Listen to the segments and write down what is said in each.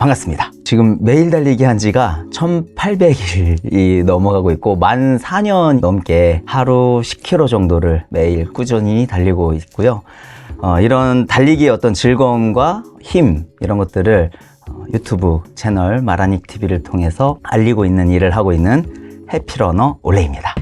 반갑습니다. 지금 매일 달리기 한 지가 1800일이 넘어가고 있고 만 4년 넘게 하루 10km 정도를 매일 꾸준히 달리고 있고요. 이런 달리기의 어떤 즐거움과 힘 이런 것들을 유튜브 채널 마라닉 TV를 통해서 알리고 있는 일을 하고 있는 해피러너 올레입니다.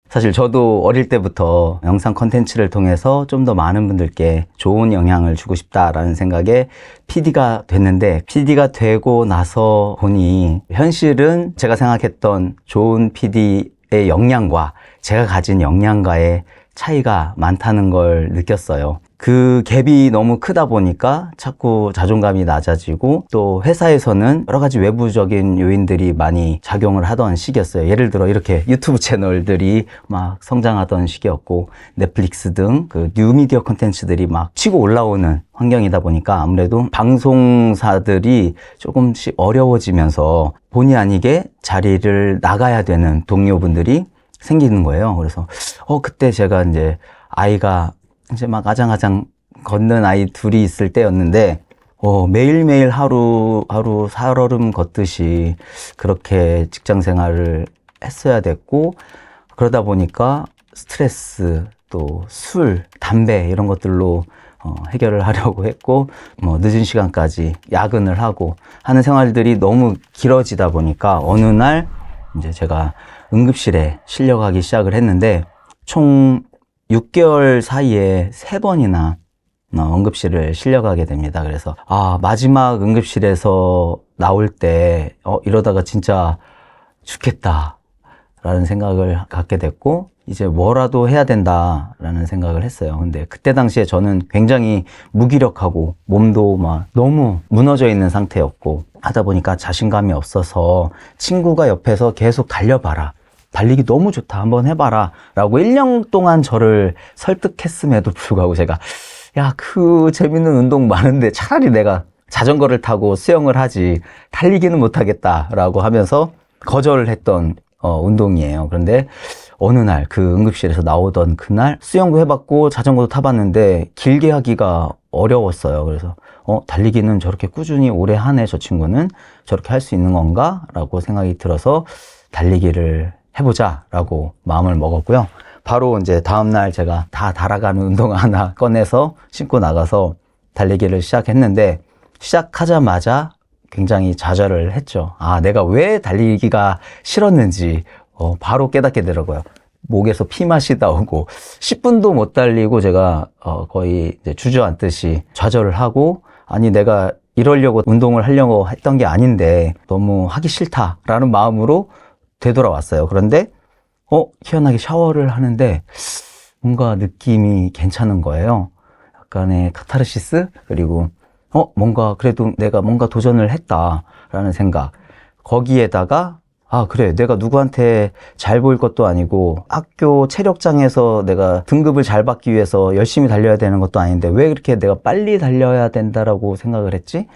사실 저도 어릴 때부터 영상 컨텐츠를 통해서 좀 더 많은 분들께 좋은 영향을 주고 싶다라는 생각에 PD가 됐는데, PD가 되고 나서 보니 현실은 제가 생각했던 좋은 PD의 역량과 제가 가진 역량과의 차이가 많다는 걸 느꼈어요. 그 갭이 너무 크다 보니까 자꾸 자존감이 낮아지고, 또 회사에서는 여러 가지 외부적인 요인들이 많이 작용을 하던 시기였어요. 예를 들어 이렇게 유튜브 채널들이 막 성장하던 시기였고, 넷플릭스 등 그 뉴미디어 콘텐츠들이 막 치고 올라오는 환경이다 보니까 아무래도 방송사들이 조금씩 어려워지면서 본의 아니게 자리를 나가야 되는 동료분들이 생기는 거예요. 그래서 그때 제가 이제 아이가 이제 막 아장아장 걷는 아이 둘이 있을 때였는데, 매일매일 하루 살얼음 걷듯이 그렇게 직장 생활을 했어야 됐고, 그러다 보니까 스트레스, 또 술, 담배 이런 것들로 해결을 하려고 했고, 늦은 시간까지 야근을 하고 하는 생활들이 너무 길어지다 보니까 어느 날 이제 제가 응급실에 실려가기 시작을 했는데, 총 6개월 사이에 3번이나 응급실을 실려가게 됩니다. 그래서 마지막 응급실에서 나올 때 이러다가 진짜 죽겠다 라는 생각을 갖게 됐고, 이제 뭐라도 해야 된다라는 생각을 했어요. 근데 그때 당시에 저는 굉장히 무기력하고 몸도 막 너무 무너져 있는 상태였고, 하다 보니까 자신감이 없어서 친구가 옆에서 계속 달려봐라, 달리기 너무 좋다, 한번 해봐라 라고 1년 동안 저를 설득했음에도 불구하고 제가 그 재밌는 운동 많은데 차라리 내가 자전거를 타고 수영을 하지 달리기는 못하겠다 라고 하면서 거절을 했던 운동이에요. 그런데 어느 날 그 응급실에서 나오던 그날 수영도 해봤고 자전거도 타봤는데 길게 하기가 어려웠어요. 그래서 달리기는 저렇게 꾸준히 오래 하네, 저 친구는 저렇게 할 수 있는 건가 라고 생각이 들어서 달리기를 해보자 라고 마음을 먹었고요. 바로 이제 다음날 제가 다 달아가는 운동 하나 꺼내서 신고 나가서 달리기를 시작했는데, 시작하자마자 굉장히 좌절을 했죠. 내가 왜 달리기가 싫었는지 바로 깨닫게 되더라고요. 목에서 피맛이 나오고 10분도 못 달리고 제가 거의 이제 주저앉듯이 좌절을 하고, 아니 내가 이러려고 운동을 하려고 했던 게 아닌데 너무 하기 싫다라는 마음으로 되돌아왔어요. 그런데 희한하게 샤워를 하는데 뭔가 느낌이 괜찮은 거예요. 약간의 카타르시스, 그리고 뭔가 그래도 내가 뭔가 도전을 했다라는 생각. 거기에다가 그래, 내가 누구한테 잘 보일 것도 아니고 학교 체력장에서 내가 등급을 잘 받기 위해서 열심히 달려야 되는 것도 아닌데 왜 그렇게 내가 빨리 달려야 된다라고 생각을 했지?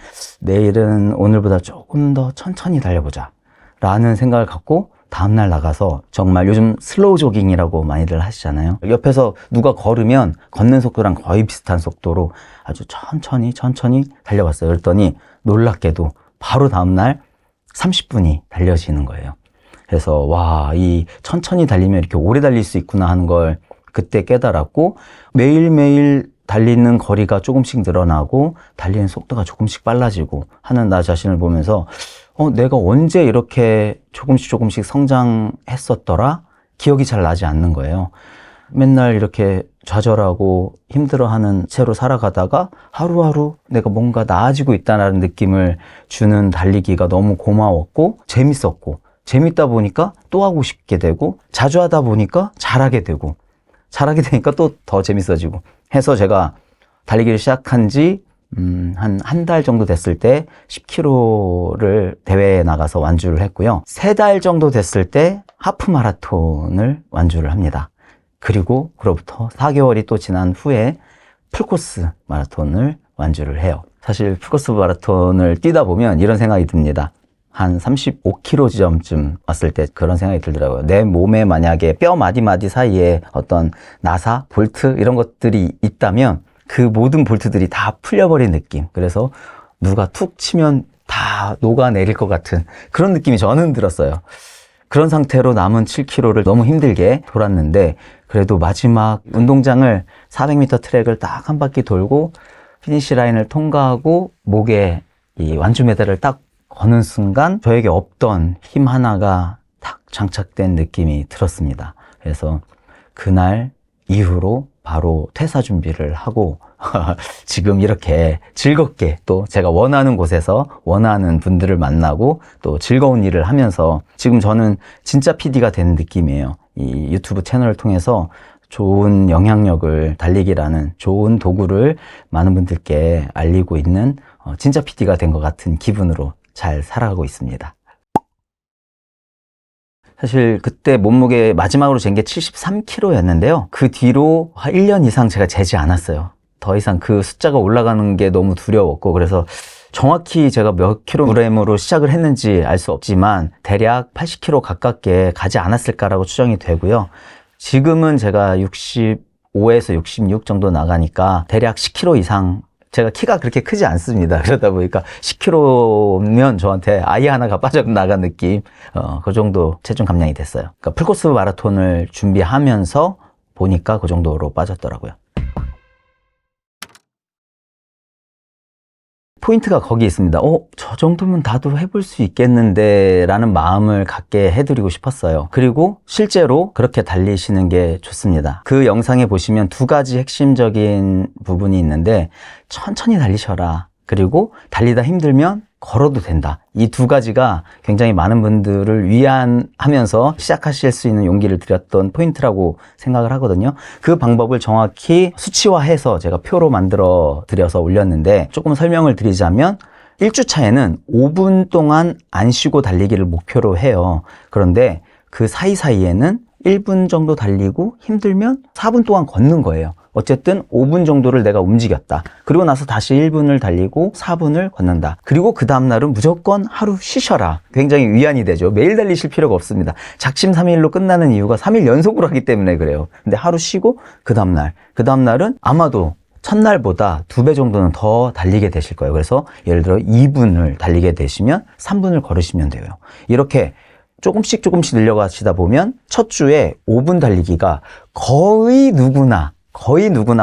내일은 오늘보다 조금 더 천천히 달려보자 라는 생각을 갖고 다음날 나가서, 정말 요즘 슬로우 조깅이라고 많이들 하시잖아요. 옆에서 누가 걸으면 걷는 속도랑 거의 비슷한 속도로 아주 천천히 달려봤어요. 그랬더니 놀랍게도 바로 다음날 30분이 달려지는 거예요. 그래서 이 천천히 달리면 이렇게 오래 달릴 수 있구나 하는 걸 그때 깨달았고, 매일매일 달리는 거리가 조금씩 늘어나고 달리는 속도가 조금씩 빨라지고 하는 나 자신을 보면서 내가 언제 이렇게 조금씩 성장했었더라? 기억이 잘 나지 않는 거예요. 맨날 이렇게 좌절하고 힘들어하는 채로 살아가다가 하루하루 내가 뭔가 나아지고 있다는 느낌을 주는 달리기가 너무 고마웠고 재밌었고, 재밌다 보니까 또 하고 싶게 되고, 자주 하다 보니까 잘하게 되고, 잘하게 되니까 또 더 재밌어지고 해서 제가 달리기를 시작한 지 한 달 정도 됐을 때 10km를 대회에 나가서 완주를 했고요. 3달 정도 됐을 때 하프 마라톤을 완주를 합니다. 그리고 그로부터 4개월이 또 지난 후에 풀코스 마라톤을 완주를 해요. 사실 풀코스 마라톤을 뛰다 보면 이런 생각이 듭니다. 한 35km 지점쯤 왔을 때 그런 생각이 들더라고요. 내 몸에 만약에 뼈 마디마디 사이에 어떤 나사, 볼트 이런 것들이 있다면 그 모든 볼트들이 다 풀려버린 느낌. 그래서 누가 툭 치면 다 녹아내릴 것 같은 그런 느낌이 저는 들었어요. 그런 상태로 남은 7km를 너무 힘들게 돌았는데, 그래도 마지막 운동장을 400m 트랙을 딱 한 바퀴 돌고 피니시 라인을 통과하고 목에 이 완주 메달을 딱 거는 순간 저에게 없던 힘 하나가 딱 장착된 느낌이 들었습니다. 그래서 그날 이후로 바로 퇴사 준비를 하고 지금 이렇게 즐겁게 또 제가 원하는 곳에서 원하는 분들을 만나고 또 즐거운 일을 하면서 지금 저는 진짜 PD가 된 느낌이에요. 이 유튜브 채널을 통해서 좋은 영향력을, 달리기라는 좋은 도구를 많은 분들께 알리고 있는 진짜 PD가 된 것 같은 기분으로 잘 살아가고 있습니다. 사실 그때 몸무게 마지막으로 잰 게 73kg였는데요. 그 뒤로 1년 이상 제가 재지 않았어요. 더 이상 그 숫자가 올라가는 게 너무 두려웠고, 그래서 정확히 제가 몇 킬로그램으로 시작을 했는지 알 수 없지만 대략 80kg 가깝게 가지 않았을까라고 추정이 되고요. 지금은 제가 65에서 66 정도 나가니까 대략 10kg 이상, 제가 키가 그렇게 크지 않습니다. 그러다 보니까 10kg면 저한테 아이 하나가 빠져나간 느낌, 그 정도 체중 감량이 됐어요. 그러니까 풀코스 마라톤을 준비하면서 보니까 그 정도로 빠졌더라고요. 포인트가 거기 있습니다. 저 정도면 나도 해볼 수 있겠는데 라는 마음을 갖게 해드리고 싶었어요. 그리고 실제로 그렇게 달리시는 게 좋습니다. 그 영상에 보시면 두 가지 핵심적인 부분이 있는데, 천천히 달리셔라, 그리고 달리다 힘들면 걸어도 된다. 이 두 가지가 굉장히 많은 분들을 위안하면서 시작하실 수 있는 용기를 드렸던 포인트라고 생각을 하거든요. 그 방법을 정확히 수치화해서 제가 표로 만들어 드려서 올렸는데, 조금 설명을 드리자면 1주차에는 5분 동안 안 쉬고 달리기를 목표로 해요. 그런데 그 사이사이에는 1분 정도 달리고 힘들면 4분 동안 걷는 거예요. 어쨌든 5분 정도를 내가 움직였다. 그리고 나서 다시 1분을 달리고 4분을 걷는다. 그리고 그 다음날은 무조건 하루 쉬셔라. 굉장히 위안이 되죠. 매일 달리실 필요가 없습니다. 작심 3일로 끝나는 이유가 3일 연속으로 하기 때문에 그래요. 근데 하루 쉬고 그 다음날은 아마도 첫날보다 2배 정도는 더 달리게 되실 거예요. 그래서 예를 들어 2분을 달리게 되시면 3분을 걸으시면 돼요. 이렇게 조금씩 늘려가시다 보면 첫 주에 5분 달리기가 거의 누구나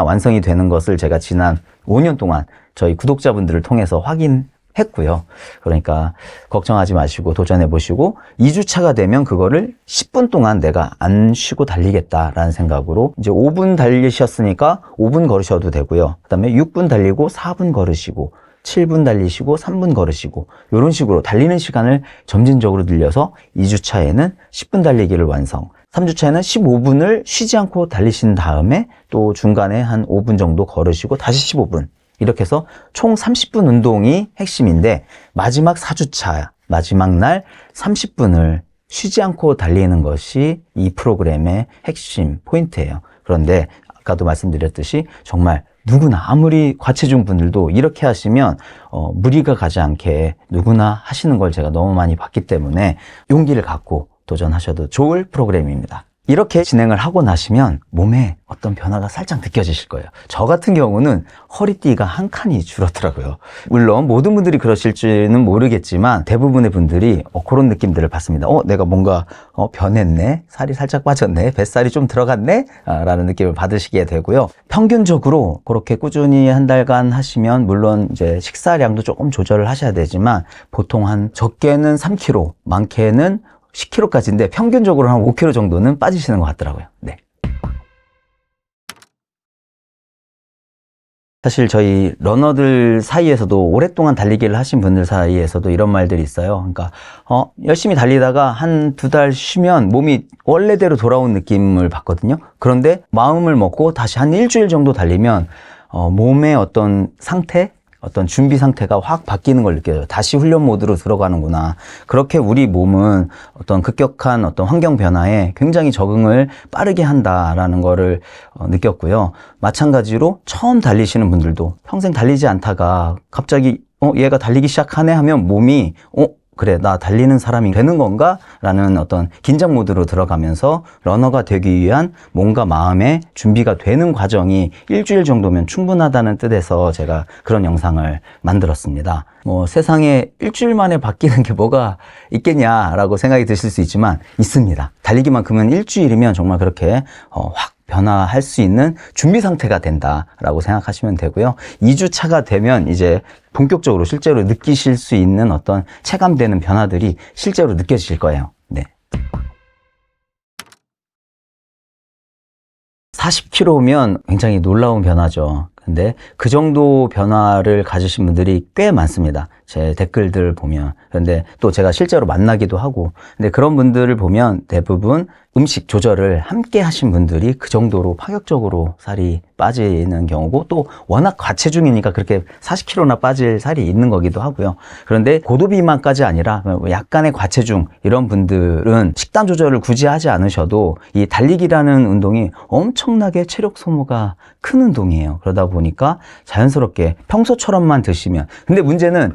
완성이 되는 것을 제가 지난 5년 동안 저희 구독자분들을 통해서 확인했고요. 그러니까 걱정하지 마시고 도전해 보시고, 2주차가 되면 그거를 10분 동안 내가 안 쉬고 달리겠다라는 생각으로, 이제 5분 달리셨으니까 5분 걸으셔도 되고요. 그 다음에 6분 달리고 4분 걸으시고, 7분 달리시고 3분 걸으시고, 이런 식으로 달리는 시간을 점진적으로 늘려서 2주차에는 10분 달리기를 완성, 3주차에는 15분을 쉬지 않고 달리신 다음에 또 중간에 한 5분 정도 걸으시고 다시 15분, 이렇게 해서 총 30분 운동이 핵심인데, 마지막 4주차 마지막 날 30분을 쉬지 않고 달리는 것이 이 프로그램의 핵심 포인트예요. 그런데 아까도 말씀드렸듯이 정말 누구나, 아무리 과체중 분들도 이렇게 하시면 무리가 가지 않게 누구나 하시는 걸 제가 너무 많이 봤기 때문에 용기를 갖고 도전하셔도 좋을 프로그램입니다. 이렇게 진행을 하고 나시면 몸에 어떤 변화가 살짝 느껴지실 거예요. 저 같은 경우는 허리띠가 한 칸이 줄었더라고요. 물론 모든 분들이 그러실지는 모르겠지만 대부분의 분들이 그런 느낌들을 받습니다. 내가 뭔가 변했네, 살이 살짝 빠졌네, 뱃살이 좀 들어갔네 라는 느낌을 받으시게 되고요. 평균적으로 그렇게 꾸준히 한 달간 하시면, 물론 이제 식사량도 조금 조절을 하셔야 되지만, 보통 한 적게는 3kg, 많게는 10kg까지인데 평균적으로 한 5kg 정도는 빠지시는 것 같더라고요. 네. 사실 저희 러너들 사이에서도, 오랫동안 달리기를 하신 분들 사이에서도 이런 말들이 있어요. 그러니까 열심히 달리다가 한 2달 쉬면 몸이 원래대로 돌아온 느낌을 받거든요. 그런데 마음을 먹고 다시 한 일주일 정도 달리면 몸의 어떤 상태, 어떤 준비 상태가 확 바뀌는 걸 느껴요. 다시 훈련 모드로 들어가는구나. 그렇게 우리 몸은 어떤 급격한 어떤 환경 변화에 굉장히 적응을 빠르게 한다라는 거를 느꼈고요. 마찬가지로 처음 달리시는 분들도 평생 달리지 않다가 갑자기 얘가 달리기 시작하네 하면 몸이 그래, 나 달리는 사람이 되는 건가? 라는 어떤 긴장 모드로 들어가면서 러너가 되기 위한 뭔가 마음의 준비가 되는 과정이 일주일 정도면 충분하다는 뜻에서 제가 그런 영상을 만들었습니다. 세상에 일주일 만에 바뀌는 게 뭐가 있겠냐라고 생각이 드실 수 있지만 있습니다. 달리기만큼은 일주일이면 정말 그렇게 확 변화할 수 있는 준비 상태가 된다라고 생각하시면 되고요. 2주 차가 되면 이제 본격적으로 실제로 느끼실 수 있는 어떤 체감되는 변화들이 실제로 느껴지실 거예요. 네. 40kg면 굉장히 놀라운 변화죠. 근데 그 정도 변화를 가지신 분들이 꽤 많습니다. 제 댓글들 보면. 그런데 또 제가 실제로 만나기도 하고. 근데 그런 분들을 보면 대부분 음식 조절을 함께 하신 분들이 그 정도로 파격적으로 살이 빠지는 경우고, 또 워낙 과체중이니까 그렇게 40kg나 빠질 살이 있는 거기도 하고요. 그런데 고도비만까지 아니라 약간의 과체중 이런 분들은 식단 조절을 굳이 하지 않으셔도 이 달리기라는 운동이 엄청나게 체력 소모가 큰 운동이에요. 그러다 보니까 자연스럽게 평소처럼만 드시면, 근데 문제는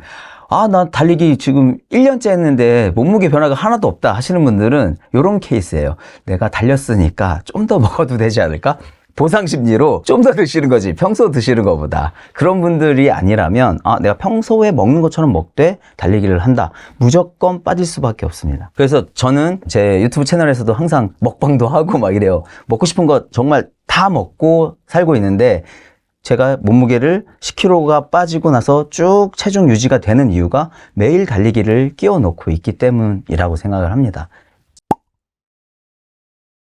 나 달리기 지금 1년째 했는데 몸무게 변화가 하나도 없다 하시는 분들은 이런 케이스예요. 내가 달렸으니까 좀 더 먹어도 되지 않을까? 보상 심리로 좀 더 드시는 거지, 평소 드시는 것보다. 그런 분들이 아니라면 내가 평소에 먹는 것처럼 먹되 달리기를 한다, 무조건 빠질 수밖에 없습니다. 그래서 저는 제 유튜브 채널에서도 항상 먹방도 하고 막 이래요. 먹고 싶은 거 정말 다 먹고 살고 있는데, 제가 몸무게를 10kg가 빠지고 나서 쭉 체중 유지가 되는 이유가 매일 달리기를 끼워 넣고 있기 때문이라고 생각을 합니다.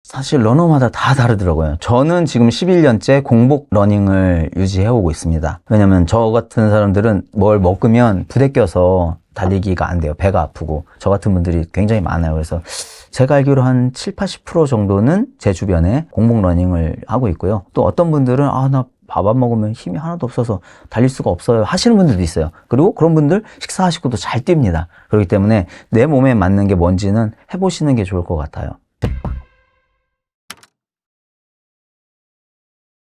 사실 러너마다 다 다르더라고요. 저는 지금 11년째 공복 러닝을 유지해오고 있습니다. 왜냐면 저 같은 사람들은 뭘 먹으면 부대 껴서 달리기가 안 돼요. 배가 아프고. 저 같은 분들이 굉장히 많아요. 그래서 제가 알기로 한 7, 80% 정도는 제 주변에 공복 러닝을 하고 있고요. 또 어떤 분들은 나 밥 안 먹으면 힘이 하나도 없어서 달릴 수가 없어요 하시는 분들도 있어요. 그리고 그런 분들 식사하시고도 잘 뜁니다. 그렇기 때문에 내 몸에 맞는 게 뭔지는 해보시는 게 좋을 것 같아요.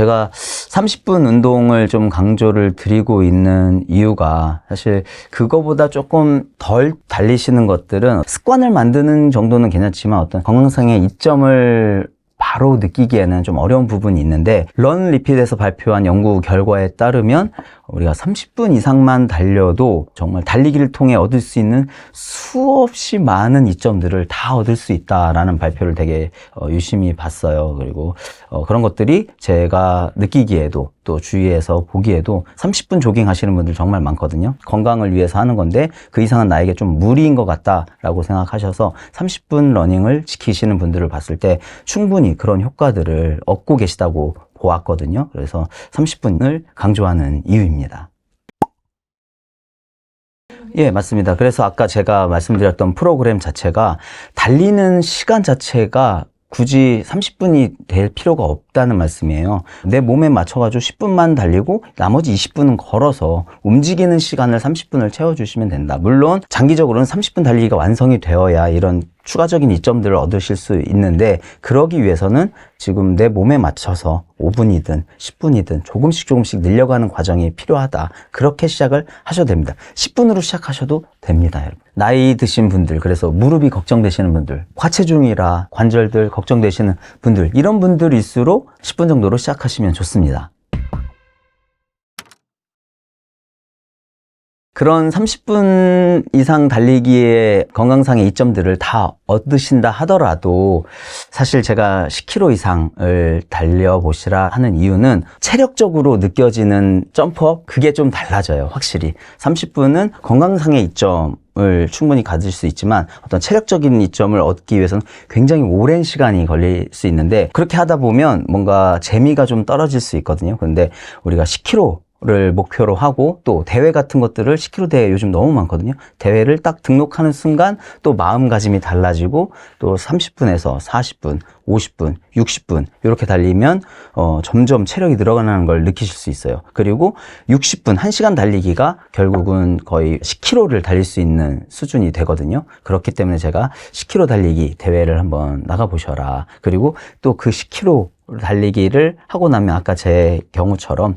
제가 30분 운동을 좀 강조를 드리고 있는 이유가, 사실 그거보다 조금 덜 달리시는 것들은 습관을 만드는 정도는 괜찮지만 어떤 건강상의 이점을 바로 느끼기에는 좀 어려운 부분이 있는데, 런 리핏에서 발표한 연구 결과에 따르면 우리가 30분 이상만 달려도 정말 달리기를 통해 얻을 수 있는 수없이 많은 이점들을 다 얻을 수 있다라는 발표를 되게 유심히 봤어요. 그리고 그런 것들이 제가 느끼기에도, 또 주위에서 보기에도 30분 조깅 하시는 분들 정말 많거든요. 건강을 위해서 하는 건데 그 이상은 나에게 좀 무리인 것 같다라고 생각하셔서 30분 러닝을 지키시는 분들을 봤을 때 충분히 그런 효과들을 얻고 계시다고 보았거든요. 그래서 30분을 강조하는 이유입니다. 예, 맞습니다. 그래서 아까 제가 말씀드렸던 프로그램 자체가, 달리는 시간 자체가 굳이 30분이 될 필요가 없다는 말씀이에요. 내 몸에 맞춰가지고 10분만 달리고 나머지 20분은 걸어서 움직이는 시간을 30분을 채워주시면 된다. 물론 장기적으로는 30분 달리기가 완성이 되어야 이런 추가적인 이점들을 얻으실 수 있는데, 그러기 위해서는 지금 내 몸에 맞춰서 5분이든 10분이든 조금씩 늘려가는 과정이 필요하다. 그렇게 시작을 하셔도 됩니다. 10분으로 시작하셔도 됩니다, 여러분. 나이 드신 분들, 그래서 무릎이 걱정되시는 분들, 과체중이라 관절들 걱정되시는 분들, 이런 분들일수록 10분 정도로 시작하시면 좋습니다. 그런 30분 이상 달리기의 건강상의 이점들을 다 얻으신다 하더라도, 사실 제가 10km 이상을 달려보시라 하는 이유는 체력적으로 느껴지는 점프업, 그게 좀 달라져요. 확실히 30분은 건강상의 이점을 충분히 가질 수 있지만 어떤 체력적인 이점을 얻기 위해서는 굉장히 오랜 시간이 걸릴 수 있는데, 그렇게 하다 보면 뭔가 재미가 좀 떨어질 수 있거든요. 그런데 우리가 10km 를 목표로 하고, 또 대회 같은 것들을 10km 대회 요즘 너무 많거든요. 대회를 딱 등록하는 순간 또 마음가짐이 달라지고, 또 30분에서 40분, 50분, 60분 이렇게 달리면 점점 체력이 늘어가는 걸 느끼실 수 있어요. 그리고 60분, 1시간 달리기가 결국은 거의 10km를 달릴 수 있는 수준이 되거든요. 그렇기 때문에 제가 10km 달리기 대회를 한번 나가보셔라. 그리고 또 그 10km 달리기를 하고 나면 아까 제 경우처럼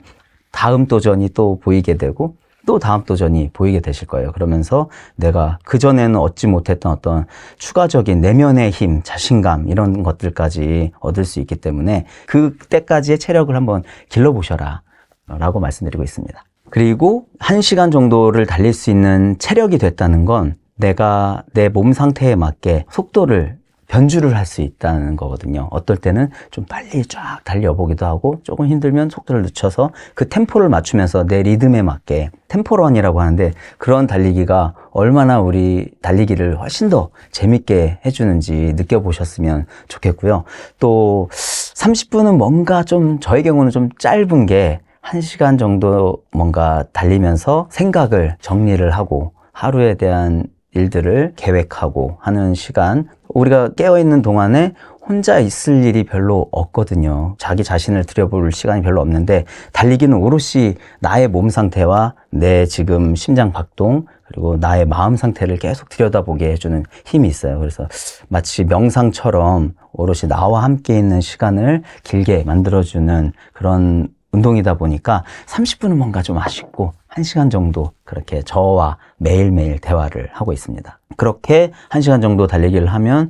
다음 도전이 또 보이게 되고, 또 다음 도전이 보이게 되실 거예요. 그러면서 내가 그전에는 얻지 못했던 어떤 추가적인 내면의 힘, 자신감 이런 것들까지 얻을 수 있기 때문에 그때까지의 체력을 한번 길러보셔라 라고 말씀드리고 있습니다. 그리고 1시간 정도를 달릴 수 있는 체력이 됐다는 건 내가 내 몸 상태에 맞게 속도를 변주를 할 수 있다는 거거든요. 어떨 때는 좀 빨리 쫙 달려보기도 하고 조금 힘들면 속도를 늦춰서 그 템포를 맞추면서 내 리듬에 맞게 템포런이라고 하는데 그런 달리기가 얼마나 우리 달리기를 훨씬 더 재밌게 해주는지 느껴보셨으면 좋겠고요. 또 30분은 뭔가 좀 저의 경우는 좀 짧은 게 1시간 정도 뭔가 달리면서 생각을 정리를 하고 하루에 대한 일들을 계획하고 하는 시간, 우리가 깨어있는 동안에 혼자 있을 일이 별로 없거든요. 자기 자신을 들여볼 시간이 별로 없는데 달리기는 오롯이 나의 몸 상태와 내 지금 심장 박동 그리고 나의 마음 상태를 계속 들여다보게 해주는 힘이 있어요. 그래서 마치 명상처럼 오롯이 나와 함께 있는 시간을 길게 만들어주는 그런 운동이다 보니까 30분은 뭔가 좀 아쉽고 1시간 정도 그렇게 저와 매일매일 대화를 하고 있습니다. 그렇게 1시간 정도 달리기를 하면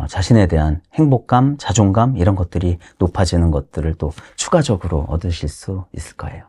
자신에 대한 행복감, 자존감 이런 것들이 높아지는 것들을 또 추가적으로 얻으실 수 있을 거예요.